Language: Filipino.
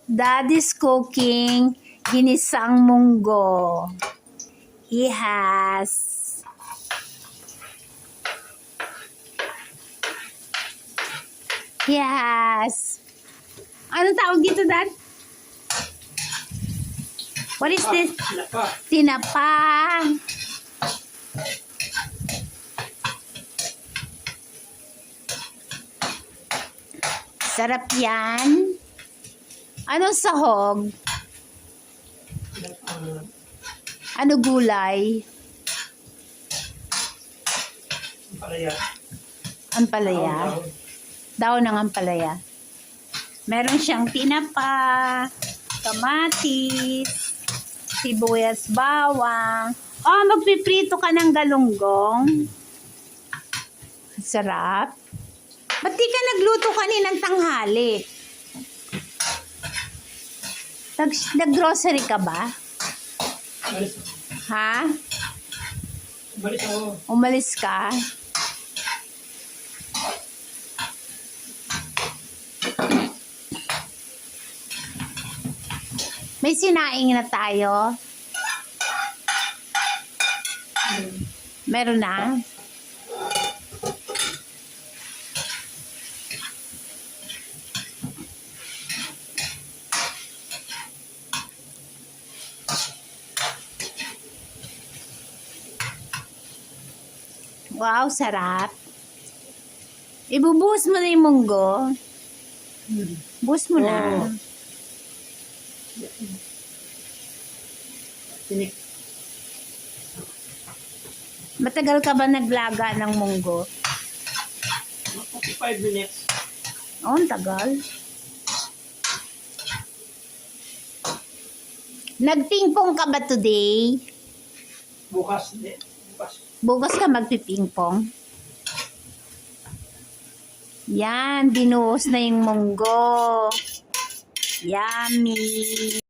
Daddy's cooking ginisang munggo. He has anong tawag dito, Dad? What is this? Tinapa. Sarap yan. Anong sahog? Ano gulay? Ampalaya. Ampalaya. Daon ng ampalaya. Meron siyang tinapa, kamatis, sibuyas, bawang. Oh, magpiprito ka ng galunggong. Sarap. Ba't di ka nagluto kaninang tanghali? Nag-grocery ka ba? Umalis. Ha? Umalis ako. Umalis ka? May sinaing na tayo. Meron na? Wow, sarap. Ibubuhos mo na yung munggo. Buhos mo na. Tinik. Matagal ka ba naglaga ng munggo? 45 minutes. Oh, ang tagal. Nagpingpong ka ba today? Bukas. Hindi. Bukas. Bukas ka magpipingpong? Yan, binuhos na yung munggo. Yummy!